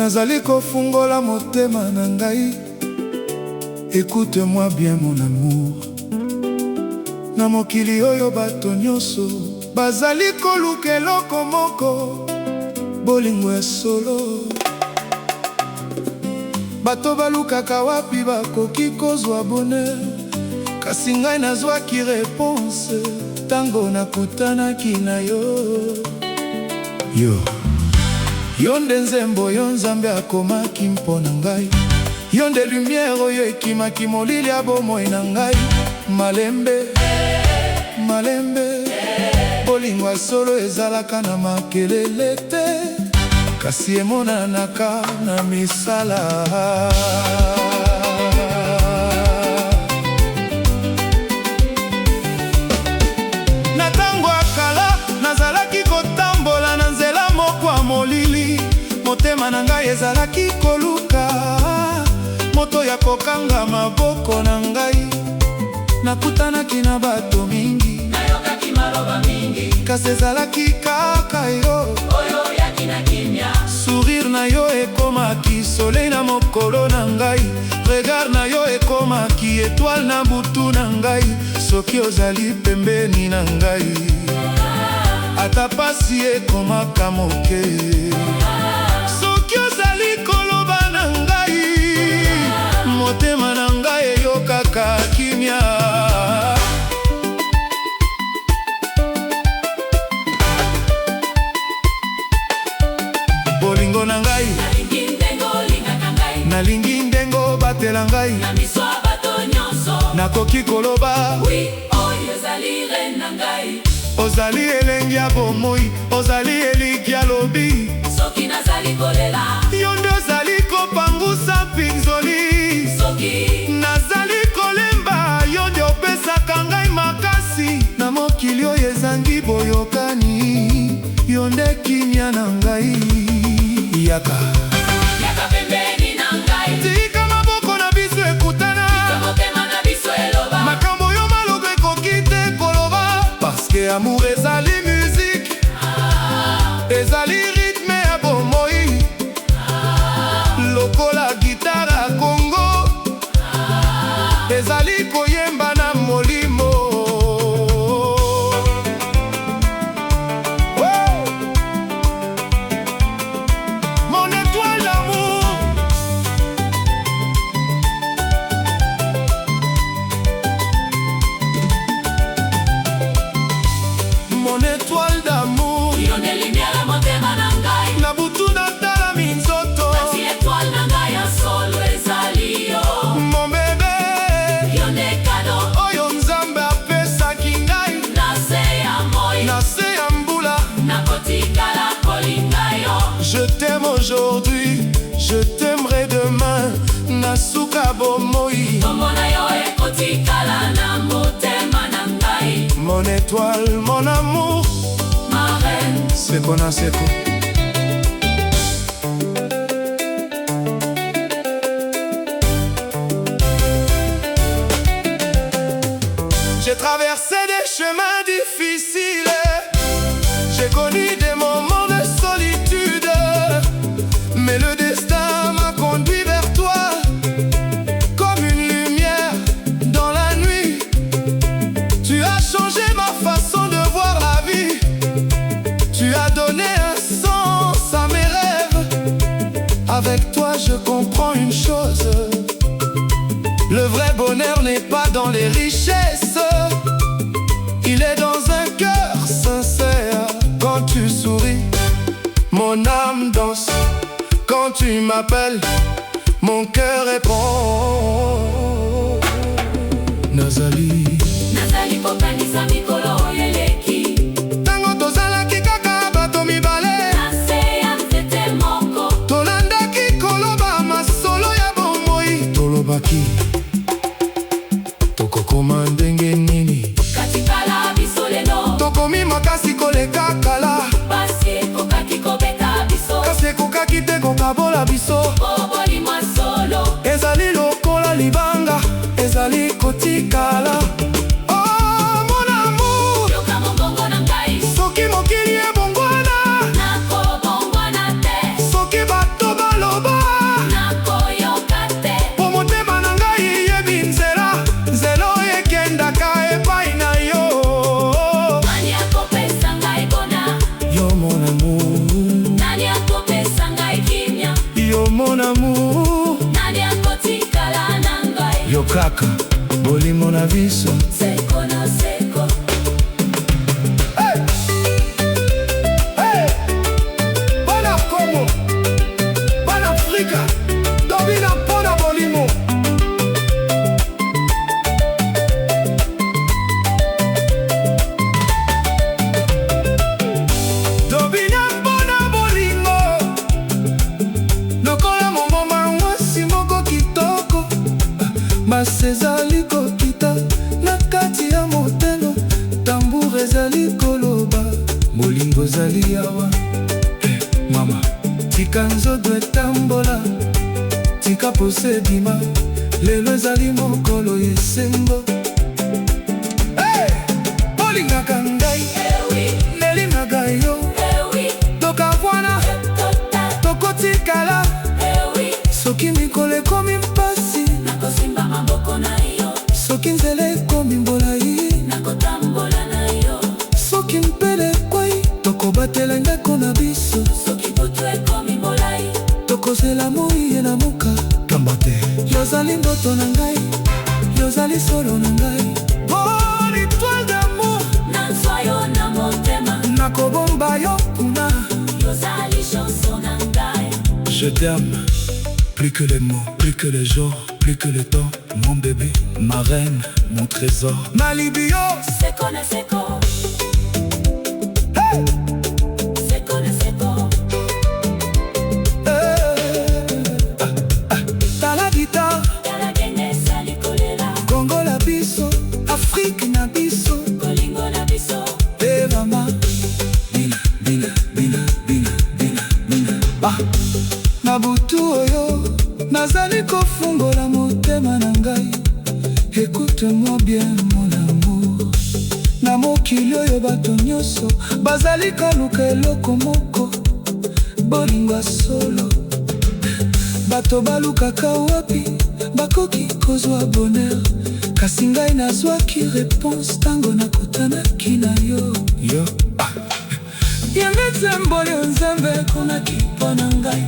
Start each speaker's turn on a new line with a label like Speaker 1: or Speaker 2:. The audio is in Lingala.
Speaker 1: Nazali kofungola motema na ngai. Écoute-moi bien mon amour. Na mokili oyo bato nyonso bazali koluka eloko moko, bolingo ya solo. Bato balukaka wapi bakoki kozwa bonheur, kasi ngai nazwaki réponse tango nakutanaki na yo. Yo nde nzembo yo Nzambe akomaki mpo na ngai. Yo nde lumière oyo ekimaki molili ya bomoi na ngai. Malembe, malembe, bolingo ya solo ezalaka na makelele te, kasi emonanaka na misala. Na tango ya kala nazalaki kotambola na nzela moko ya molili. Motema na ngai ezalaki koluka moto ya kokanga maboko na ngai. Nakutanaki na bato mingi, nayokaki maloba mingi, kasi ezalaki kaka yo oyo yaki na kimia. Sourire na yo ekomaki soleil na mokolo na ngai. Regard na yo ekomaki étoile na butu na ngai. Soki ozali pembeni na ngai, ata pasi ekomaka moke. Soki ozali koloba na ngai, motema na ngai eyokaka kimia. Bolingo na ngai, nalingi ndengo lingaka ngai. Nalingi ndengo batela ngai. Na miso ya bato nyonso nakoki koloba oui, oyo ezali reine na ngai. Ozali elengi ya bomoi, ozali eliki ya lobi. Soki nazali kolela, yo nde ozali kopangusa pinzoli. Soki nazali kolemba, yo nde opesaka ngai makasi. Na mokili oyo ezangi boyokani, yo nde kimia na ngai. Yaka pembeni na ngai. Tika maboko na biso ekutana, tika motema na biso eloba. Makambo yo maloba ekoki te koloba, parce que amour ezali musique, ezali rythme ya bomoi. Lokola gitara ya Congo, ezali koyemba na molimo. Mon étoile d'amour, mon étoile d'amour. Yo nde lumière ya motema na ngai. Na butu natala minzoto, kasi étoile na ngai ya solo ezali yo. Mon bébé, yo nde kado oyo Nzambe apesaki ngai. Na se ya moi, na se ya mbula, nakotikala kolinga yo. Je t'aime aujourd'hui, je t'aimerai demain. Nasuka bomoi, tomona yo ekotikala na motema na ngai. Mon étoile, mon amour, ma reine, seko na seko. J'ai traversé des chemins difficiles, j'ai connu des moments de solitude, mais le destin m'a conduit vers toi, comme une lumière dans la nuit. Tu as changé ma façon de voir la vie, tu as donné un sens à mes rêves. Avec toi je comprends une chose, le vrai bonheur n'est pas dans les richesses, il est dans un cœur sincère. Quand tu souris, mon âme danse. Quand tu m'appelles, mon cœur répond. Nazali kokanisa mikolo oyo eleki. Tango tozalaki kaka bato mibale, na se ya nzete moko, tolandaki koloba masolo ya bomoi. Tolobaki tokokoma ndenge nini, katikala biso lelo tokomi makasi koleka kala. Basi ekokaki kobeta biso, kasi ekokaki te kokabola biso. Oboli masolo ezali lokola liba amour
Speaker 2: nani akotikala na ngai.
Speaker 1: Yo kaka bolingo na biso
Speaker 2: Seko na seko.
Speaker 1: Hey! Hey! Bona Congo, bona Afrika, Dobina mpona bolingo. Dobina mpona bolingo. Lokola momoma mwasi moko kitoko, basi ezali kokita na kati ya motema, tambour ezali koloba, bolingo ezali awa. Mama, tika nzoto etambola, tika pose bima, lelo ezali mokolo yesengo. Bolingaka ngai, nelingaka yo, tokavwana, tokotikala. Soki mikolo ekomi mpasi,
Speaker 2: nakosimba maboko na yo.
Speaker 1: soki nzela ekomi mbolayi,
Speaker 2: nakotambola na yo.
Speaker 1: soki mpele ekwei, tokobatela ndako na biso.
Speaker 2: Soki butu ekomi mbolayi,
Speaker 1: tokozela moiye na moka kamba te. Yozali ndoto na ngai, yozali solo na ngai. Oh, l'étoile d'amour,
Speaker 2: nazwa yo na motema.
Speaker 1: nakobomba yo kuna.
Speaker 2: Yozali chanson na ngai.
Speaker 1: Je t'aime, plus que les mots, plus que les jours, plus que le temps. Mon bébé, ma reine, mon trésor. Ma libio,
Speaker 2: Seko na seko.
Speaker 1: hey!
Speaker 2: Seko na seko.
Speaker 1: Tala guitare,
Speaker 2: Tala genge sali kolela.
Speaker 1: Congo la biso, Afrique na biso.
Speaker 2: Bolingo na biso.
Speaker 1: Hey mama, bina, bina, bina, bina, bina, bina. Na butu oyo, nazali kofungola motema na ngai. Écoute-moi bien mon amour. Na mokili oyo bato nyonso bazali koluka eloko moko, bolingo solo. Bato balukaka wapi bakoki kozwa bonheur, kasi ngai nazwaki réponse tango nakutanaki na yo. Yango nzembo oyo Nzambe ekomaki mpo na ngai.